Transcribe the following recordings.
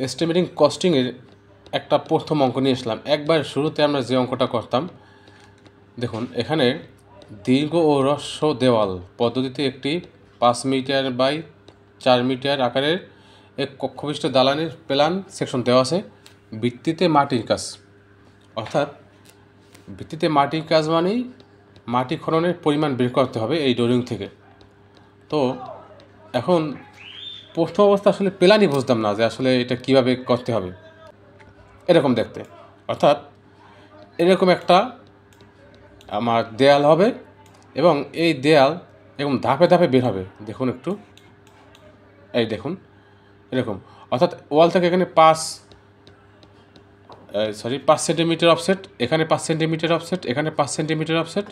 Estimating কস্টিংয়ের একটা প্রথম অঙ্ক নিয়ে আসলাম। একবার শুরুতে আমরা যে অঙ্কটা করতাম, দেখুন এখানে দীর্ঘ ও হ্রস্ব দেওয়াল পদ্ধতিতে একটি 5 মিটার বাই 4 মিটার আকারের এক কক্ষবিশিষ্ট দালানের প্ল্যান সেকশন দেওয়া আছে। ভিত্তিতে মাটির কাজ, অর্থাৎ ভিত্তিতে মাটির কাজ মানেই মাটি খননের পরিমাণ বের করতে হবে এই ড্রয়িং থেকে। তো এখন প্রথম অবস্থা আসলে প্ল্যানই বুঝতাম না যে আসলে এটা কিভাবে করতে হবে। এরকম দেখতে, অর্থাৎ এরকম একটা আমার দেয়াল হবে এবং এই দেয়াল এরকম ধাপে ধাপে বের হবে। দেখুন একটু, এই দেখুন এরকম, অর্থাৎ ওয়াল থেকে এখানে 5 সেন্টিমিটার অফসেট, এখানে 5 সেন্টিমিটার অফসেট, এখানে 5 সেন্টিমিটার অফসেট,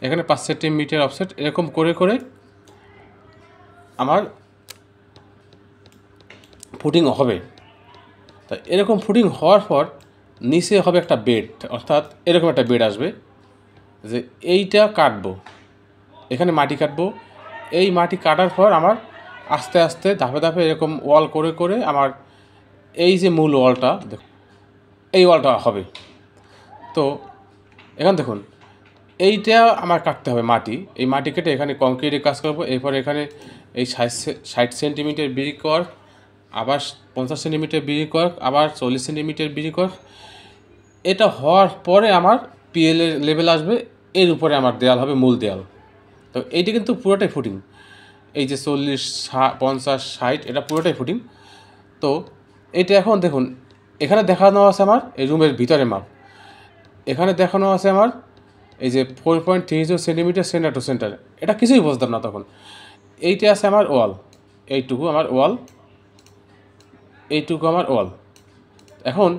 এখানে 5 সেন্টিমিটার অফসেট, এরকম করে করে আমার ফুটিং হবে। তা এরকম ফুটিং হওয়ার পর নিচে হবে একটা বেড, অর্থাৎ এরকম একটা বেড আসবে যে এইটা কাটবো, এখানে মাটি কাটবো। এই মাটি কাটার পর আমার আস্তে আস্তে ধাপে ধাপে এরকম ওয়াল করে করে আমার এই যে মূল ওয়ালটা দেখুন, এই ওয়ালটা হবে। তো এখন দেখুন এইটা আমার কাটতে হবে মাটি, এই মাটি কেটে এখানে কংক্রিটের কাজ করবো। এরপর এখানে এই 60 সেন্টিমিটার ব্রিক ওয়ার্ক, আবার 50 সেন্টিমিটার ব্রিক ওয়ার্ক, আবার 40 সেন্টিমিটার ব্রিক ওয়ার্ক। এটা হওয়ার পরে আমার পিএলের লেভেল আসবে, এর উপরে আমার দেয়াল হবে মূল দেয়াল। তো এইটা কিন্তু পুরোটাই ফুটিং, এই যে 40, 50, 60 এটা পুরোটাই ফুটিং। তো এইটা এখন দেখুন এখানে দেখানো আছে আমার এই রুমের ভিতরে মাপ, এখানে দেখানো আছে আমার এই যে 4.30 সেন্টিমিটার সেন্টার টু সেন্টার। এটা কিছুই বুঝতাম না তখন। এইটা আছে আমার ওয়াল, এইটুকু আমার ওয়াল, এইটুকু আমার ওয়াল। এখন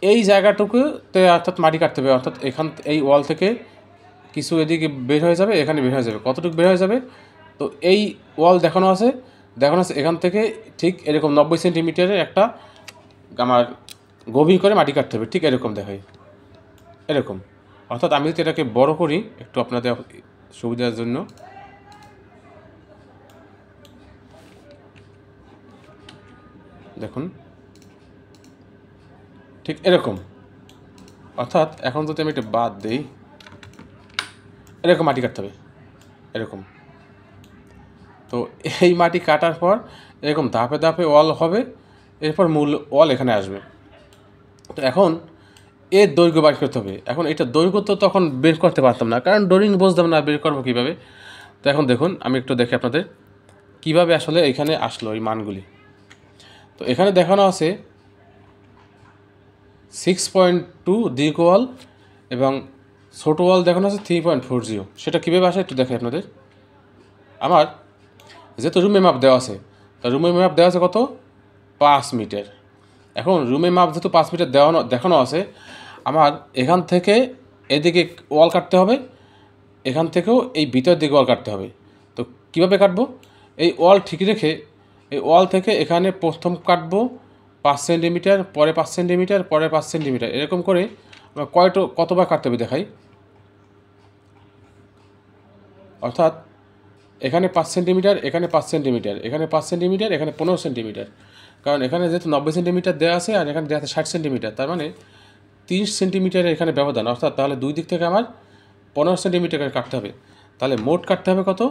এই জায়গাটুকুতে অর্থাৎ মাটি কাটতে হবে, অর্থাৎ এখান এই ওয়াল থেকে কিছু এদিকে বের হয়ে যাবে, এখানে বের হয়ে যাবে। কতটুকু বের হয়ে যাবে? তো এই ওয়াল দেখানো আছে এখান থেকে ঠিক এরকম 90 সেন্টিমিটারের একটা আমার গভীর করে মাটি কাটতে হবে, ঠিক এরকম দেখাই, এরকম। অর্থাৎ আমি যদি এটাকে বড় করি একটু আপনাদের সুবিধার জন্য, দেখুন ঠিক এরকম। অর্থাৎ এখন যদি আমি এটা বাদ দিই, এরকম মাটি কাটতে হবে, এরকম। তো এই মাটি কাটার পর এরকম ধাপে ধাপে ওয়াল হবে, এরপর মূল ওয়াল এখানে আসবে। তো এখন এর দৈর্ঘ্য বের করতে হবে। এখন এটা দৈর্ঘ্য তো তখন বের করতে পারতাম না, কারণ ড্রয়িং বুঝতাম না, বের করবো কীভাবে। তো এখন দেখুন আমি একটু দেখি আপনাদের কীভাবে আসলে এখানে আসলো এই মানগুলি। তো এখানে দেখানো আছে 6.2 দীর্ঘ ওয়াল এবং ছোটো ওয়াল দেখানো আছে 3.40। সেটা কীভাবে আসে একটু দেখে আপনাদের। আমার যেহেতু রুমের মাপ দেওয়া আছে, তা রুমের মাপ দেওয়া আছে কত? 5 মিটার। এখন রুমের মাপ যেহেতু 5 মিটার দেখানো আছে, আমার এখান থেকে এদিকে ওয়াল কাটতে হবে, এখান থেকেও এই ভিতরের দিকে ওয়াল কাটতে হবে। তো কীভাবে কাটবো? এই ওয়াল ঠিক রেখে এই ওয়াল থেকে এখানে প্রথম কাটবো 5 সেন্টিমিটার, পরে 5 সেন্টিমিটার, পরে 5 সেন্টিমিটার, এরকম করে আমার কতবার কাটতে হবে দেখাই। অর্থাৎ এখানে 5 সেন্টিমিটার, এখানে 5 সেন্টিমিটার, এখানে 5 সেন্টিমিটার, এখানে 15 সেন্টিমিটার। কারণ এখানে যেহেতু 90 সেন্টিমিটার দেওয়া আছে আর এখানে দেওয়া আছে 60 সেন্টিমিটার, তার মানে 30 সেন্টিমিটারের এখানে ব্যবধান। অর্থাৎ তাহলে দুই দিক থেকে আমার 15 সেন্টিমিটার কাটতে হবে। তাহলে মোট কাটতে হবে কত?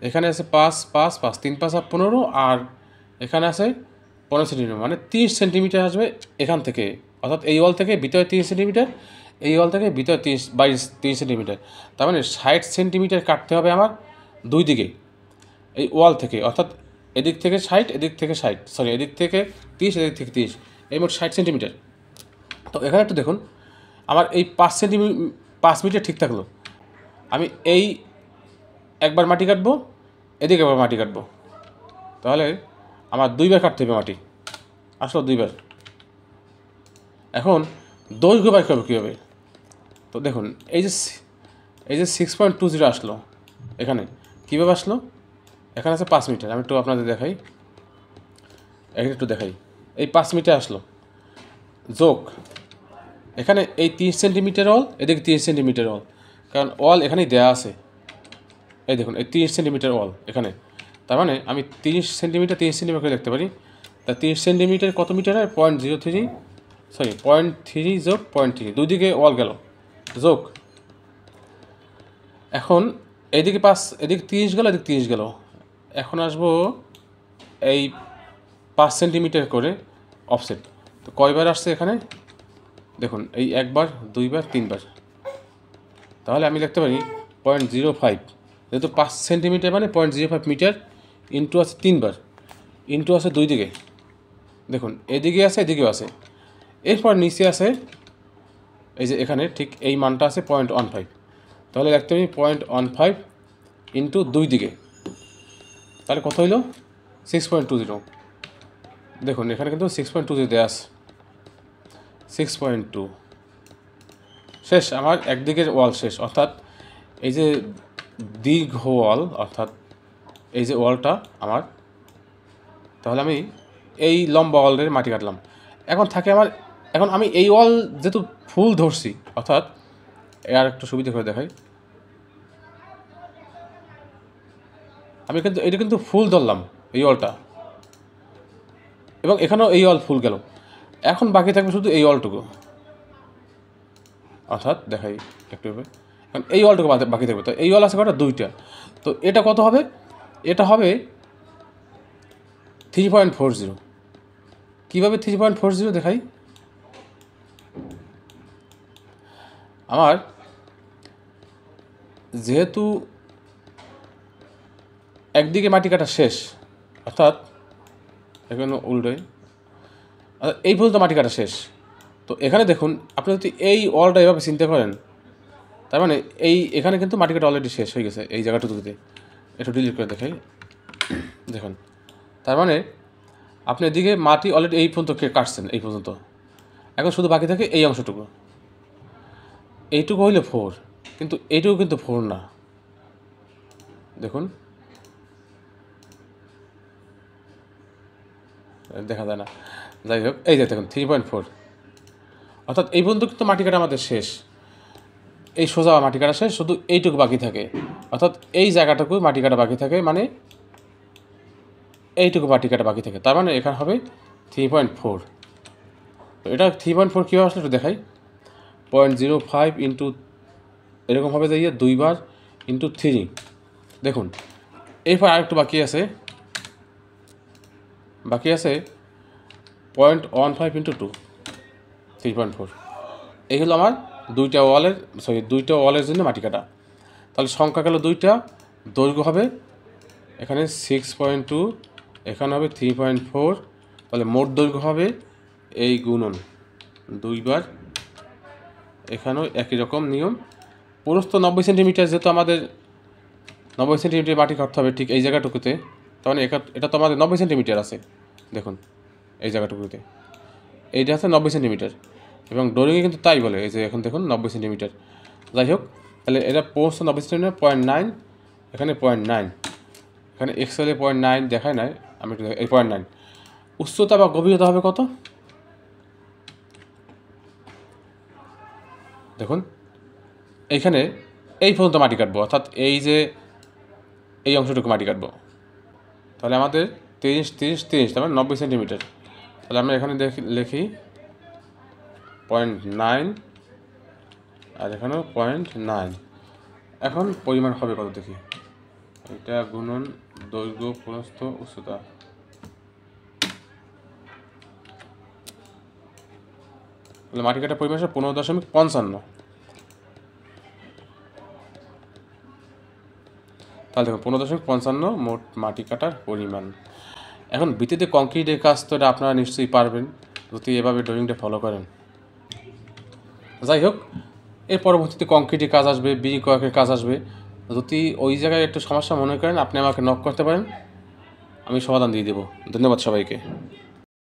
এখানে আছে 5, 5, 5, 3, 5, 15, আর এখানে আছে 15 সেন্টিমিটার, মানে 30 সেন্টিমিটার আসবে এখান থেকে। অর্থাৎ এই ওয়াল থেকে ভিতরে 30 সেন্টিমিটার, এই ওয়াল থেকে ভিতরে 30 সেন্টিমিটার। তার মানে 60 সেন্টিমিটার কাটতে হবে আমার দুই দিকে এই ওয়াল থেকে। অর্থাৎ এদিক থেকে 60, এদিক থেকে 60, এদিক থেকে 30, এদিক থেকে 30, এই মোট 60 সেন্টিমিটার। তো এখানে একটু দেখুন আমার এই 5 মিটার ঠিক থাকলো। আমি এই একবার মাটি কাটবো, এদিকে একবার মাটি কাটবো, তাহলে আমার দুইবার কাটতে হবে মাটি, আসলো দুইবার। এখন দৈর্ঘ্য বের করবো কীভাবে? তো দেখুন এই যে 6.20 আসলো এখানে, কীভাবে আসলো? এখানে আছে 5 মিটার, আমি একটু আপনাদের দেখাই, এখানে একটু দেখাই, এই 5 মিটার আসলো যোগ এখানে এই 30 সেন্টিমিটার ওয়াল, এদিকে 30 সেন্টিমিটার ওয়াল, কারণ ওয়াল এখানেই দেওয়া আছে। এই দেখুন এই 30 সেন্টিমিটার ওয়াল এখানে, তার মানে আমি 30 সেন্টিমিটার করে দেখতে পারি। তা 30 সেন্টিমিটার কত মিটার হয় 0.03 সরি 0.3 যোগ 0.3 দুই দিকে ওয়াল গেল যোগ। এখন এইদিকে 5 এদিকে 30 গেল এদিকে 30 গেল। এখন আসবো এই 5 সেন্টিমিটার করে অফসেট। তো কয়বার আসছে এখানে দেখুন, এই একবার দুইবার তিনবার। তাহলে আমি লিখতে পারি 0.05, যেহেতু 5 সেন্টিমিটার মানে 0.05 মিটার ইন্টু আছে তিনবার ইন্টু আছে দুই দিকে। দেখুন এদিকে আছে এদিকেও আছে। এরপর নিচে আছে এই যে এখানে ঠিক এই মানটা আছে 0.15। তাহলে লিখতে পারি 0.15 ইন্টু দুই দিকে, তাহলে কত হইল 6.20। দেখুন এখানে কিন্তু 6.20 দেওয়া আছে, 6.2 শেষ। আমার একদিকের ওয়াল শেষ, অর্থাৎ এই যে দীর্ঘ ওয়াল, অর্থাৎ এই যে ওয়ালটা আমার। তাহলে আমি এই লম্বা ওয়ালের মাটি কাটলাম। এখন থাকে আমার, এখন আমি এই ওয়াল যেহেতু ফুল ধরছি, অর্থাৎ আর একটু সুবিধা করে দেখাই, আমি কিন্তু এটা কিন্তু ফুল ধরলাম এই ওয়ালটা, এবং এখানেও এই ওয়াল ফুল গেল। এখন বাকি থাকবে শুধু এই ওয়ালটুকু, অর্থাৎ দেখাই একটু। এখন এই ওয়ালটুকু বাকি থাকবে। তো এই ওয়াল আছে কটা দুইটা। তো এটা কত হবে, এটা হবে 3.40। কীভাবে 3.40 দেখাই, আমার যেহেতু একদিকে মাটি কাটা শেষ, অর্থাৎ এখানে উল্টোই এই পর্যন্ত মাটি কাটা শেষ। তো এখানে দেখুন, আপনি যদি এই ওয়ালটা এভাবে চিন্তা করেন, তার মানে এখানে কিন্তু মাটি কাটা অলরেডি শেষ হয়ে গেছে এই জায়গাটুকুতে। একটু ডিলিট করে দেখাই, দেখুন তার মানে আপনি এদিকে মাটি অলরেডি এই পর্যন্ত কাটছেন এই পর্যন্ত। এখন শুধু বাকি থাকে এই অংশটুকু, এইটুকু হইলে 4, কিন্তু এইটুকু কিন্তু 4 না। দেখুন দেখা যায় না, যাই হোক এই যে দেখুন 3.4, অর্থাৎ এই পর্যন্ত কিন্তু মাটি কাটা আমাদের শেষ। এই সোজা মাটি কাটা শেষ, শুধু এইটুকু বাকি থাকে, অর্থাৎ এই জায়গাটুকু মাটি কাটা বাকি থাকে, মানে এইটুকু মাটি কাটা বাকি থাকে। তার মানে এখানে হবে 3.4। তো এটা 3.4 কীভাবে আসলে একটু দেখাই, 0.05 ইন্টু এরকম হবে যাইয়ে দুইবার ইন্টু 3। দেখুন এরপর আরেকটু বাকি আছে 0.15 ইন্টু 2, 3.4। এই হলো আমার দুইটা ওয়ালের জন্য মাটি কাটা। তাহলে সংখ্যা গেল দুইটা, দৈর্ঘ্য হবে এখানে 6.2, এখানে হবে 3.4। তাহলে মোট দৈর্ঘ্য হবে এই গুণন দুইবার, এখানেও একই রকম নিয়ম। প্রস্থ 90 সেন্টিমিটার, যেহেতু আমাদের 90 সেন্টিমিটার মাটি কাটতে হবে ঠিক এই জায়গাটুকুতে, তাহলে এটা তো আমাদের 90 সেন্টিমিটার আছে। দেখুন এই জায়গাটুকুতে এইটা আছে 90 সেন্টিমিটার, এবং ড্রয়িংয়ে কিন্তু তাই বলে, এই যে এখন দেখুন 90 সেন্টিমিটার। যাই হোক, তাহলে এটা প্রস্থ 90 সেন্টিমিটার, 0.9, এখানে 0.9, এখানে এক্সেলে 0.9 দেখায় নাই, আমি একটু এই 0.9। উচ্চতা বা গভীরতা হবে কত, দেখুন এইখানে এই পর্যন্ত মাটি কাটবো, অর্থাৎ এই যে এই অংশটুকু মাটি কাটবো। তাহলে আমাদের 30, 30, 30, তার মানে 90 সেন্টিমিটার। তাহলে আমরা এখানে লিখি 0.9, আর এখানেও 0.9। এখন পরিমাণ হবে কত দেখি, এটা গুণন দৈর্ঘ্য প্রস্থ উচ্চতা। তাহলে মাটি কাটার পরিমাণ 15.55। তাহলে দেখুন 15.55 মোট মাটি কাটার পরিমাণ। এখন ভিত্তিতে কংক্রিটের কাজ তো এটা আপনারা নিশ্চয়ই পারবেন যদি এভাবে ড্রয়িংটা ফলো করেন। যাই হোক, এর পরবর্তীতে কংক্রিটের কাজ আসবে, বিড়ি কয়েকের কাজ আসবে। যদি ওই জায়গায় একটু সমস্যা মনে করেন, আপনি আমাকে নক করতে পারেন, আমি সমাধান দিয়ে দেবো। ধন্যবাদ সবাইকে।